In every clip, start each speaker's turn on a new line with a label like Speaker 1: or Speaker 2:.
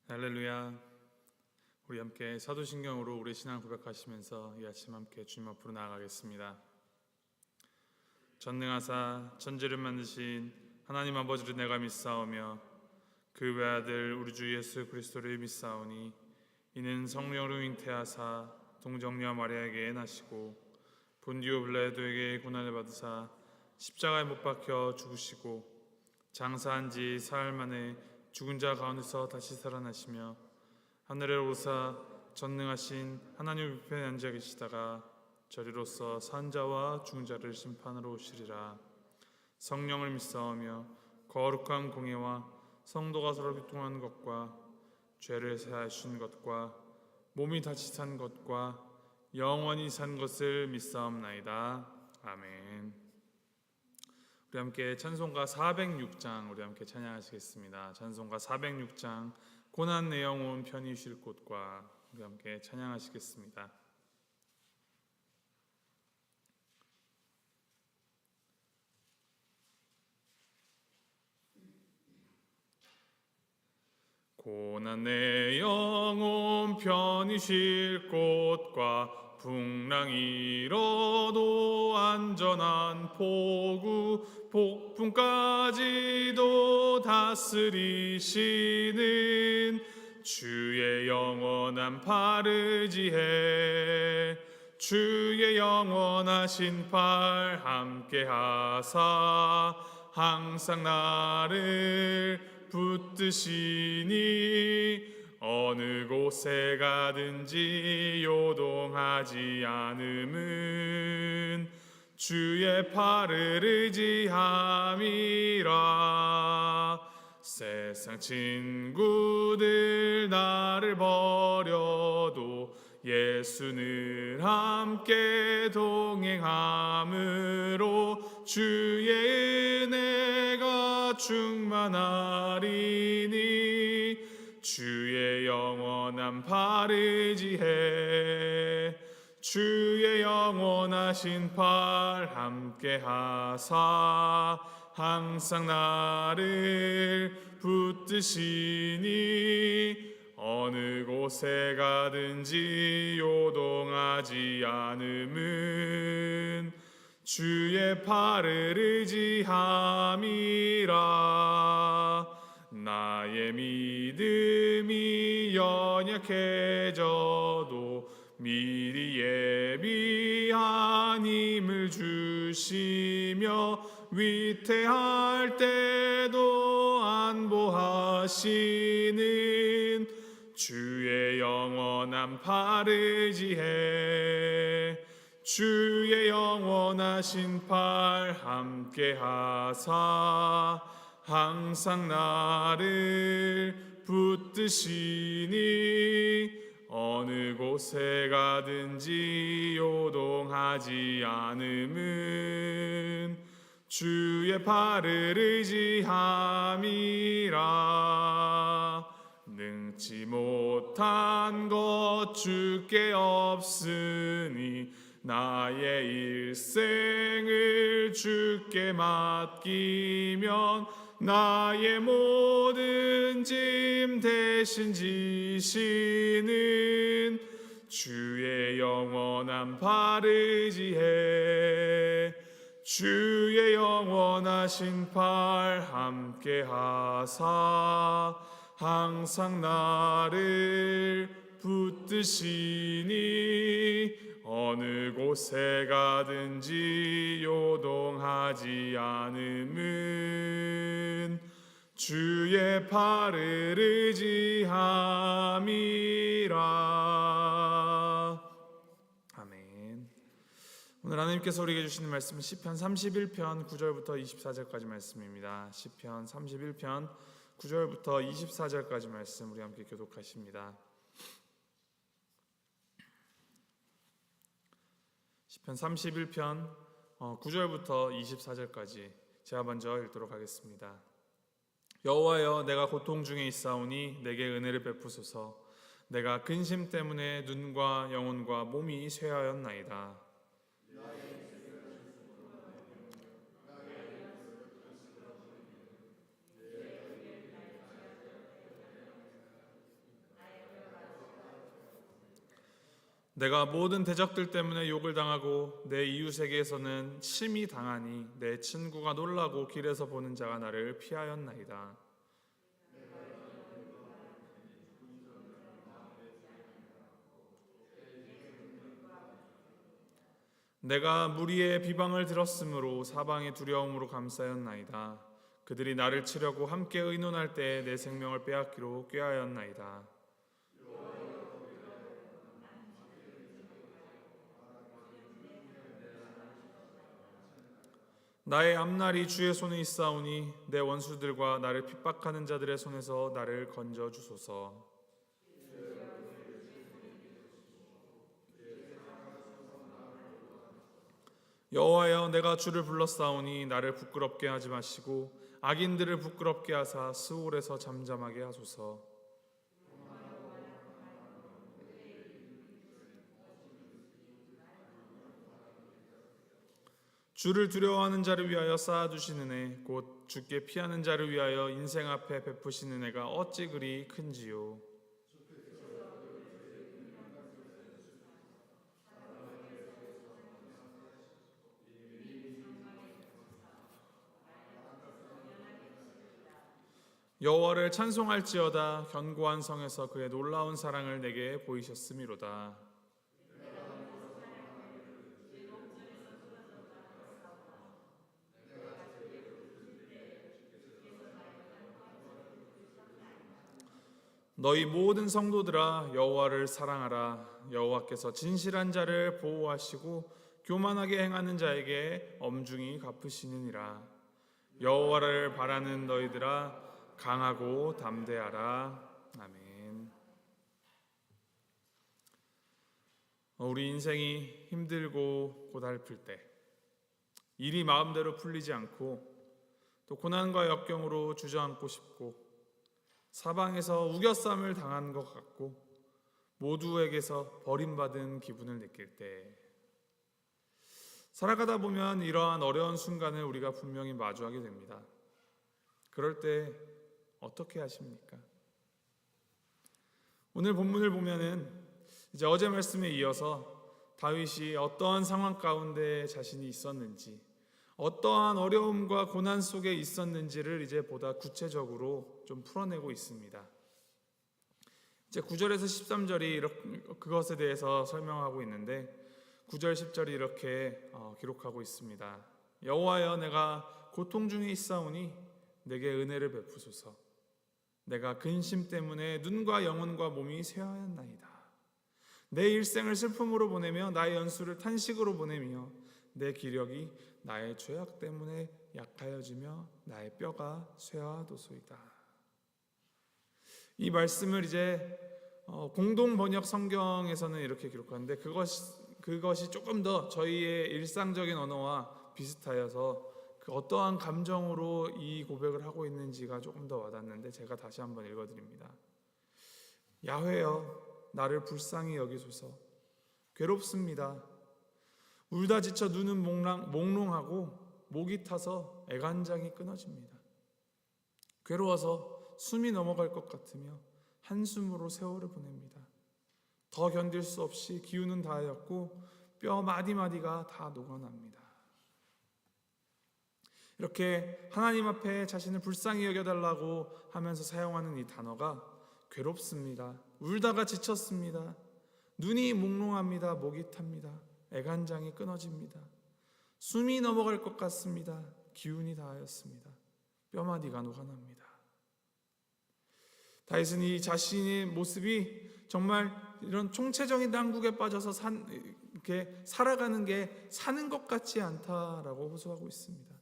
Speaker 1: 할렐루야. 우리 함께 사도신경으로 우리 신앙 고백하시면서 이 아침 함께 주님 앞으로 나아가겠습니다. 전능하사 천지를 만드신 하나님 아버지를 내가 믿사오며 그 외아들 우리 주 예수 그리스도를 믿사오니 이는 성령으로 잉태하사 동정녀 마리아에게 나시고 본디오 빌라도에게 고난을 받으사 십자가에 못 박혀 죽으시고 장사한 지 사흘 만에 죽은 자 가운데서 다시 살아나시며 하늘에 오사 전능하신 하나님 우편에 앉아 계시다가 저리로서 산 자와 죽은 자를 심판하러 오시리라. 성령을 믿사오며 거룩한 공예와 성도가 서로 비통하는 것과 죄를 사하신 것과 몸이 다시 산 것과 영원히 산 것을 믿사옵나이다. 아멘. 우리 함께 찬송가 406장 우리 함께 찬양하시겠습니다. 찬송가 406장 고난 내 영혼 편히 쉴 곳과 우리 함께 찬양하시겠습니다. 고난 내 영혼 편히 쉴 곳과 풍랑 일어도 안전한 포구 폭풍까지도 다스리시는 주의 영원한 팔 의지해 주의 영원하신 팔 함께하사 항상 나를 붙드시니 어느 곳에 가든지 요동하지 않음은 주의 팔을 의지함이라. 세상 친구들 나를 버려도 예수는 함께 동행함으로 주의 은혜가 충만하리니 주의 영원한 팔 의지해 주의 영원하신 팔 함께하사 항상 나를 붙드시니 어느 곳에 가든지 요동하지 않음은 주의 팔을 의지함이라. 나의 믿음이 연약해져도 미리 예비한 힘을 주시며 위태할 때도 안보하시는 주의 영원한 팔 의지해 주의 영원하신 팔 함께하사 항상 나를 붙드시니 어느 곳에 가든지 요동하지 않음은 주의 팔을 의지함이라. 능치 못한 것 주께 없으니 나의 일생을 주께 맡기면 나의 모든 짐 대신 지시는 주의 영원한 팔 의지해 주의 영원하신 팔 함께하사 항상 나를 붙드시니 어느 곳에 가든지 요동하지 않음은 주의 팔을 의지함이라. 아멘. 오늘 하나님께서 우리에게 주시는 말씀은 시편 31편 9절부터 24절까지 말씀입니다. 시편 31편 9절부터 24절까지 말씀 우리 함께 교독하십니다. 시편 31편 9절부터 24절까지 제가 먼저 읽도록 하겠습니다. 여호와여, 내가 고통 중에 있사오니 내게 은혜를 베푸소서. 내가 근심 때문에 눈과 영혼과 몸이 쇠하였나이다. 내가 모든 대적들 때문에 욕을 당하고 내 이웃에게서는 침이 당하니 내 친구가 놀라고 길에서 보는 자가 나를 피하였나이다. 내가 무리의 비방을 들었으므로 사방의 두려움으로 감싸였나이다. 그들이 나를 치려고 함께 의논할 때 내 생명을 빼앗기로 꾀하였나이다. 나의 앞날이 주의 손에 있사오니 내 원수들과 나를 핍박하는 자들의 손에서 나를 건져 주소서. 여호와여, 내가 주를 불렀사오니 나를 부끄럽게 하지 마시고 악인들을 부끄럽게 하사 스올에서 잠잠하게 하소서. 주를 두려워하는 자를 위하여 쌓아두시는 애, 곧 주께 피하는 자를 위하여 인생 앞에 베푸시는 애가 어찌 그리 큰지요. 여호와를 찬송할지어다. 견고한 성에서 그의 놀라운 사랑을 내게 보이셨음이로다. 너희 모든 성도들아, 여호와를 사랑하라. 여호와께서 진실한 자를 보호하시고 교만하게 행하는 자에게 엄중히 갚으시느니라. 여호와를 바라는 너희들아, 강하고 담대하라. 아멘. 우리 인생이 힘들고 고달플 때, 일이 마음대로 풀리지 않고 또 고난과 역경으로 주저앉고 싶고 사방에서 우겨쌈을 당한 것 같고 모두에게서 버림받은 기분을 느낄 때, 살아가다 보면 이러한 어려운 순간을 우리가 분명히 마주하게 됩니다. 그럴 때 어떻게 하십니까? 오늘 본문을 보면은 이제 어제 말씀에 이어서 다윗이 어떠한 상황 가운데 자신이 있었는지, 어떠한 어려움과 고난 속에 있었는지를 이제 보다 구체적으로 좀 풀어내고 있습니다. 이제 9절에서 13절이 그것에 대해서 설명하고 있는데 9절 10절이 이렇게 기록하고 있습니다. 여호와여, 내가 고통 중에 있사오니 내게 은혜를 베푸소서. 내가 근심 때문에 눈과 영혼과 몸이 쇠하였나이다. 내 일생을 슬픔으로 보내며 나의 연수를 탄식으로 보내며 내 기력이 나의 죄악 때문에 약하여지며 나의 뼈가 쇠하도소이다. 이 말씀을 이제 공동 번역 성경에서는 이렇게 기록하는데 그것이 조금 더 저희의 일상적인 언어와 비슷하여서 그 어떠한 감정으로 이 고백을 하고 있는지가 조금 더 와닿는데 제가 다시 한번 읽어드립니다. 야훼여, 나를 불쌍히 여기소서. 괴롭습니다. 울다 지쳐 눈은 몽롱하고 목이 타서 애간장이 끊어집니다. 괴로워서 숨이 넘어갈 것 같으며 한숨으로 세월을 보냅니다. 더 견딜 수 없이 기운은 다하였고 뼈 마디마디가 다 녹아납니다. 이렇게 하나님 앞에 자신을 불쌍히 여겨달라고 하면서 사용하는 이 단어가 괴롭습니다. 울다가 지쳤습니다. 눈이 몽롱합니다. 목이 탑니다. 애간장이 끊어집니다. 숨이 넘어갈 것 같습니다. 기운이 다하였습니다. 뼈마디가 녹아납니다. 다윗은 이 자신의 모습이 정말 이런 총체적인 난국에 빠져서 이렇게 살아가는 게 사는 것 같지 않다라고 호소하고 있습니다.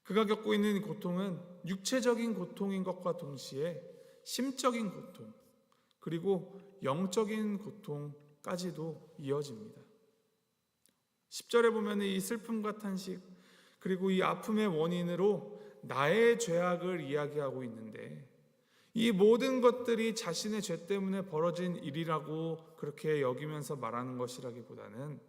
Speaker 1: 그가 겪고 있는 고통은 육체적인 고통인 것과 동시에 심적인 고통, 그리고 영적인 고통까지도 이어집니다. 10절에 보면 이 슬픔과 탄식, 그리고 이 아픔의 원인으로 나의 죄악을 이야기하고 있는데, 이 모든 것들이 자신의 죄 때문에 벌어진 일이라고 그렇게 여기면서 말하는 것이라기보다는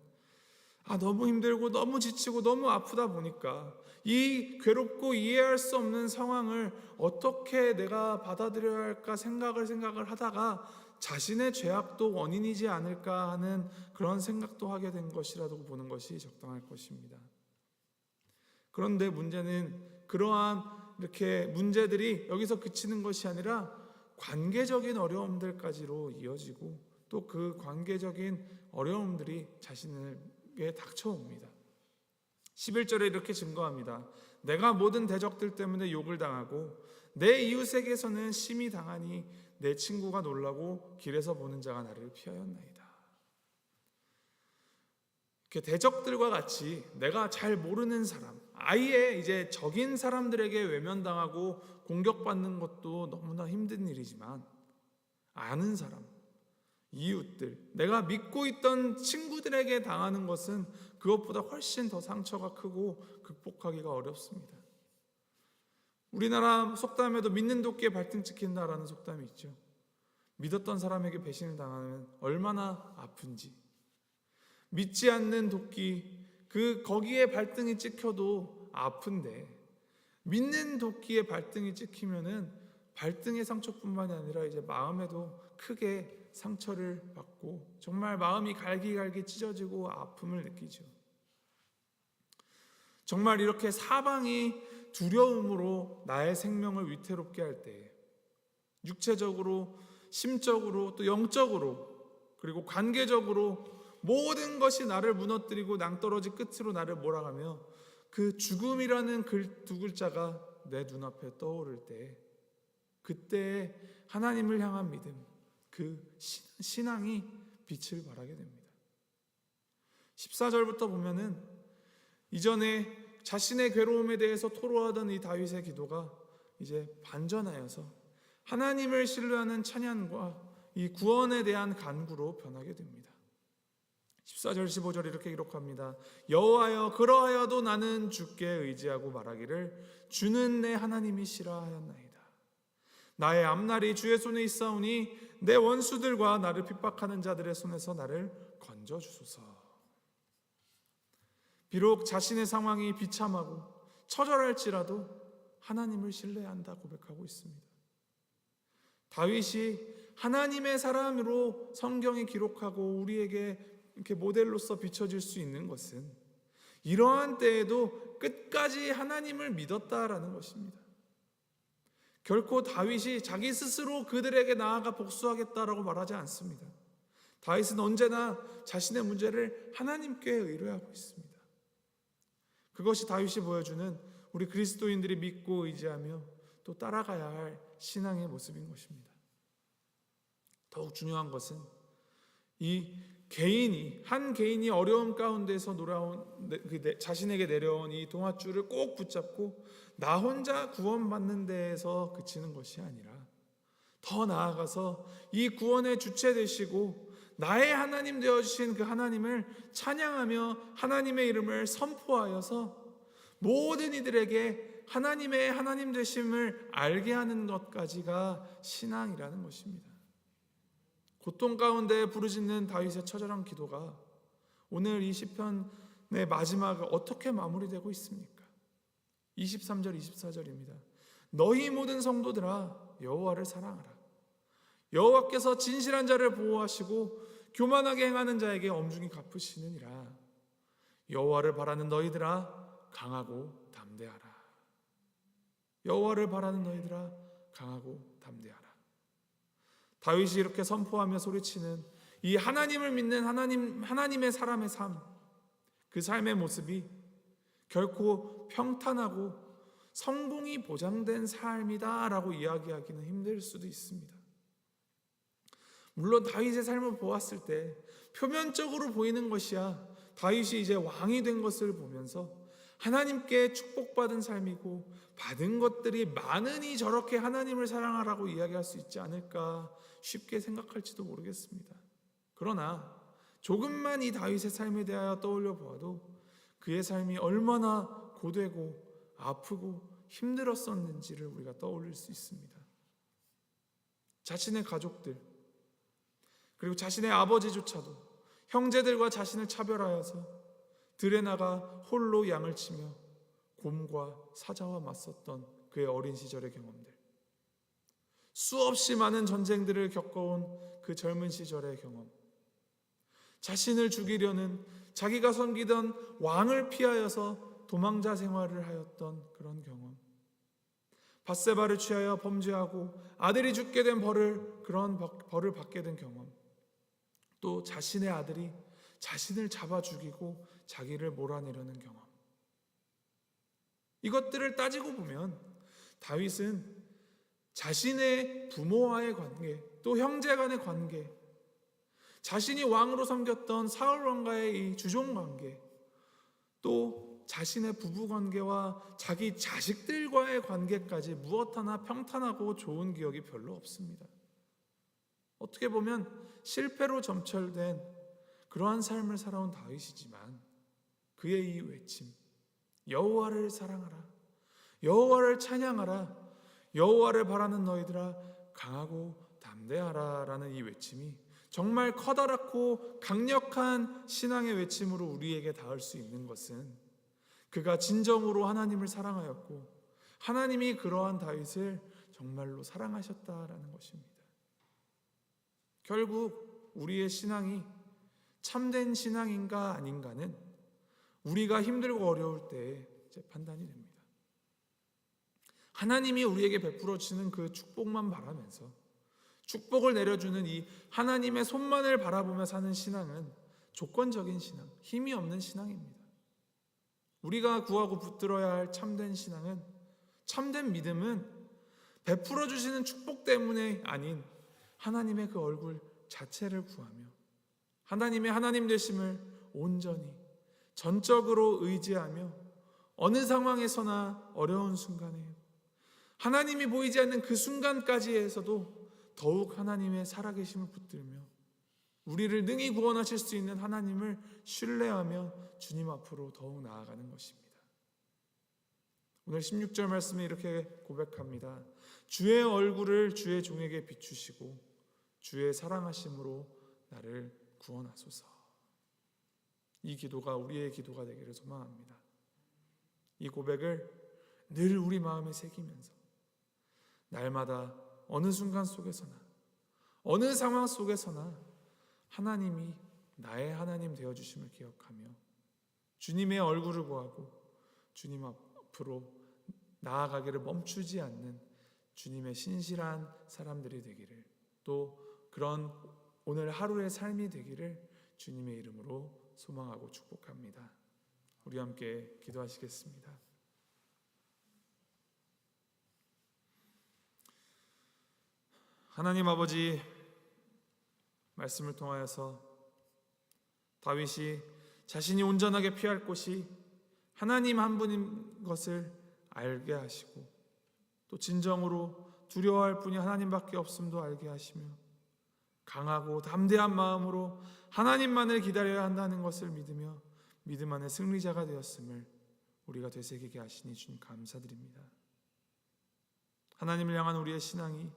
Speaker 1: 너무 힘들고 너무 지치고 너무 아프다 보니까 이 괴롭고 이해할 수 없는 상황을 어떻게 내가 받아들여야 할까 생각을 하다가 자신의 죄악도 원인이지 않을까 하는 그런 생각도 하게 된 것이라고 보는 것이 적당할 것입니다. 그런데 문제는 그러한 이렇게 문제들이 여기서 그치는 것이 아니라 관계적인 어려움들까지로 이어지고 또 그 관계적인 어려움들이 자신에게 닥쳐옵니다. 11절에 이렇게 증거합니다. 내가 모든 대적들 때문에 욕을 당하고 내 이웃에게서는 심히 당하니 내 친구가 놀라고 길에서 보는 자가 나를 피하였나이다. 이렇게 대적들과 같이 내가 잘 모르는 사람, 아예 이제 적인 사람들에게 외면당하고 공격받는 것도 너무나 힘든 일이지만 아는 사람, 이웃들, 내가 믿고 있던 친구들에게 당하는 것은 그것보다 훨씬 더 상처가 크고 극복하기가 어렵습니다. 우리나라 속담에도 믿는 도끼에 발등 찍힌다라는 속담이 있죠. 믿었던 사람에게 배신을 당하면 얼마나 아픈지. 믿지 않는 도끼, 거기에 발등이 찍혀도 아픈데 믿는 도끼에 발등이 찍히면은 발등의 상처뿐만이 아니라 이제 마음에도 크게 상처를 받고 정말 마음이 갈기갈기 찢어지고 아픔을 느끼죠. 정말 이렇게 사방이 두려움으로 나의 생명을 위태롭게 할 때 육체적으로, 심적으로, 또 영적으로, 그리고 관계적으로 모든 것이 나를 무너뜨리고 낭떠러지 끝으로 나를 몰아가며 그 죽음이라는 두 글자가 내 눈앞에 떠오를 때 그때 하나님을 향한 믿음, 그 신앙이 빛을 발하게 됩니다. 14절부터 보면은 이전에 자신의 괴로움에 대해서 토로하던 이 다윗의 기도가 이제 반전하여서 하나님을 신뢰하는 찬양과 이 구원에 대한 간구로 변하게 됩니다. 14절 15절 이렇게 기록합니다. 여호와여 그러하여도 나는 주께 의지하고 말하기를 주는 내 하나님이시라 하였나이다. 나의 앞날이 주의 손에 있사오니 내 원수들과 나를 핍박하는 자들의 손에서 나를 건져주소서. 비록 자신의 상황이 비참하고 처절할지라도 하나님을 신뢰한다 고백하고 있습니다. 다윗이 하나님의 사람으로 성경이 기록하고 우리에게 이렇게 모델로서 비춰질 수 있는 것은 이러한 때에도 끝까지 하나님을 믿었다라는 것입니다. 결코 다윗이 자기 스스로 그들에게 나아가 복수하겠다라고 말하지 않습니다. 다윗은 언제나 자신의 문제를 하나님께 의뢰하고 있습니다. 그것이 다윗이 보여주는 우리 그리스도인들이 믿고 의지하며 또 따라가야 할 신앙의 모습인 것입니다. 더욱 중요한 것은 한 개인이 어려움 가운데서 자신에게 내려온 이 동아줄을 꼭 붙잡고 나 혼자 구원받는 데에서 그치는 것이 아니라 더 나아가서 이 구원의 주체 되시고 나의 하나님 되어주신 그 하나님을 찬양하며 하나님의 이름을 선포하여서 모든 이들에게 하나님의 하나님 되심을 알게 하는 것까지가 신앙이라는 것입니다. 고통 가운데 부르짖는 다윗의 처절한 기도가 오늘 이 시편의 마지막을 어떻게 마무리되고 있습니까? 23절 24절입니다. 너희 모든 성도들아 여호와를 사랑하라. 여호와께서 진실한 자를 보호하시고 교만하게 행하는 자에게 엄중히 갚으시느니라. 여호와를 바라는 너희들아 강하고 담대하라. 여호와를 바라는 너희들아 강하고 담대하라. 다윗이 이렇게 선포하며 소리치는 이 하나님을 믿는 하나님의 사람의 삶, 그 삶의 모습이 결코 평탄하고 성공이 보장된 삶이다라고 이야기하기는 힘들 수도 있습니다. 물론 다윗의 삶을 보았을 때 표면적으로 보이는 것이야 다윗이 이제 왕이 된 것을 보면서 하나님께 축복받은 삶이고 받은 것들이 많으니 저렇게 하나님을 사랑하라고 이야기할 수 있지 않을까 쉽게 생각할지도 모르겠습니다. 그러나 조금만 이 다윗의 삶에 대하여 떠올려 보아도 그의 삶이 얼마나 고되고 아프고 힘들었었는지를 우리가 떠올릴 수 있습니다. 자신의 가족들 그리고 자신의 아버지조차도 형제들과 자신을 차별하여서 들에 나가 홀로 양을 치며 곰과 사자와 맞섰던 그의 어린 시절의 경험들, 수없이 많은 전쟁들을 겪어온 그 젊은 시절의 경험, 자신을 죽이려는 자기가 섬기던 왕을 피하여서 도망자 생활을 하였던 그런 경험, 밧세바를 취하여 범죄하고 아들이 죽게 된 그런 벌을 받게 된 경험, 또 자신의 아들이 자신을 잡아 죽이고 자기를 몰아내려는 경험. 이것들을 따지고 보면 다윗은 자신의 부모와의 관계, 또 형제 간의 관계, 자신이 왕으로 섬겼던 사울 왕과의 이 주종 관계, 또 자신의 부부 관계와 자기 자식들과의 관계까지 무엇 하나 평탄하고 좋은 기억이 별로 없습니다. 어떻게 보면 실패로 점철된 그러한 삶을 살아온 다윗이지만 그의 이 외침, 여호와를 사랑하라, 여호와를 찬양하라, 여호와를 바라는 너희들아 강하고 담대하라 라는 이 외침이 정말 커다랗고 강력한 신앙의 외침으로 우리에게 닿을 수 있는 것은 그가 진정으로 하나님을 사랑하였고 하나님이 그러한 다윗을 정말로 사랑하셨다라는 것입니다. 결국 우리의 신앙이 참된 신앙인가 아닌가는 우리가 힘들고 어려울 때 판단이 됩니다. 하나님이 우리에게 베풀어 주시는 그 축복만 바라면서 축복을 내려주는 이 하나님의 손만을 바라보며 사는 신앙은 조건적인 신앙, 힘이 없는 신앙입니다. 우리가 구하고 붙들어야 할 참된 신앙은, 참된 믿음은 베풀어 주시는 축복 때문에 아닌 하나님의 그 얼굴 자체를 구하며 하나님의 하나님 되심을 온전히 전적으로 의지하며 어느 상황에서나 어려운 순간에 하나님이 보이지 않는 그 순간까지에서도 더욱 하나님의 살아계심을 붙들며 우리를 능히 구원하실 수 있는 하나님을 신뢰하며 주님 앞으로 더욱 나아가는 것입니다. 오늘 16절 말씀에 이렇게 고백합니다. 주의 얼굴을 주의 종에게 비추시고 주의 사랑하심으로 나를 구원하소서. 이 기도가 우리의 기도가 되기를 소망합니다. 이 고백을 늘 우리 마음에 새기면서 날마다 어느 순간 속에서나 어느 상황 속에서나 하나님이 나의 하나님 되어주심을 기억하며 주님의 얼굴을 구하고 주님 앞으로 나아가기를 멈추지 않는 주님의 신실한 사람들이 되기를, 또 그런 오늘 하루의 삶이 되기를 주님의 이름으로 소망하고 축복합니다. 우리 함께 기도하시겠습니다. 하나님 아버지, 말씀을 통하여서 다윗이 자신이 온전하게 피할 곳이 하나님 한 분인 것을 알게 하시고 또 진정으로 두려워할 분이 하나님밖에 없음도 알게 하시며 강하고 담대한 마음으로 하나님만을 기다려야 한다는 것을 믿으며 믿음 안에 승리자가 되었음을 우리가 되새기게 하시니 주님 감사드립니다. 하나님을 향한 우리의 신앙이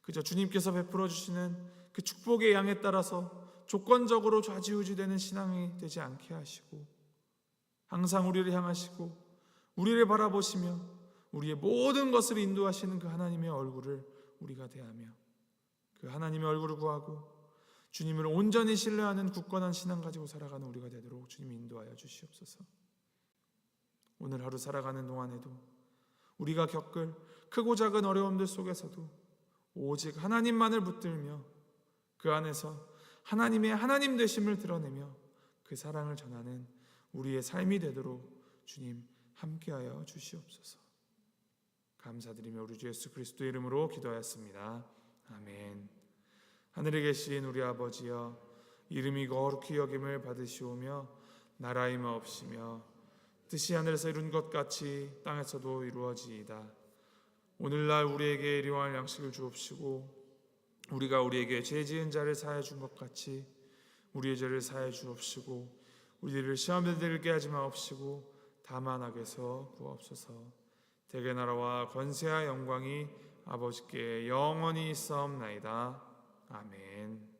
Speaker 1: 그저 주님께서 베풀어 주시는 그 축복의 양에 따라서 조건적으로 좌지우지되는 신앙이 되지 않게 하시고 항상 우리를 향하시고 우리를 바라보시며 우리의 모든 것을 인도하시는 그 하나님의 얼굴을 우리가 대하며 그 하나님의 얼굴을 구하고 주님을 온전히 신뢰하는 굳건한 신앙 가지고 살아가는 우리가 되도록 주님 인도하여 주시옵소서. 오늘 하루 살아가는 동안에도 우리가 겪을 크고 작은 어려움들 속에서도 오직 하나님만을 붙들며 그 안에서 하나님의 하나님 되심을 드러내며 그 사랑을 전하는 우리의 삶이 되도록 주님 함께하여 주시옵소서. 감사드리며 우리 주 예수 그리스도의 이름으로 기도하였습니다. 아멘. 하늘에 계신 우리 아버지여, 이름이 거룩히 여김을 받으시오며 나라의 마옵시며 뜻이 하늘에서 이룬 것 같이 땅에서도 이루어지이다. 오늘날 우리에게 일용할 양식을 주옵시고 우리가 우리에게 죄 지은 자를 사하여 준 것 같이 우리의 죄를 사하여 주옵시고 우리를 시험에 들게 하지 마옵시고 다만 악에서 구하옵소서. 대개 나라와 권세와 영광이 아버지께 영원히 있사옵나이다. 아멘.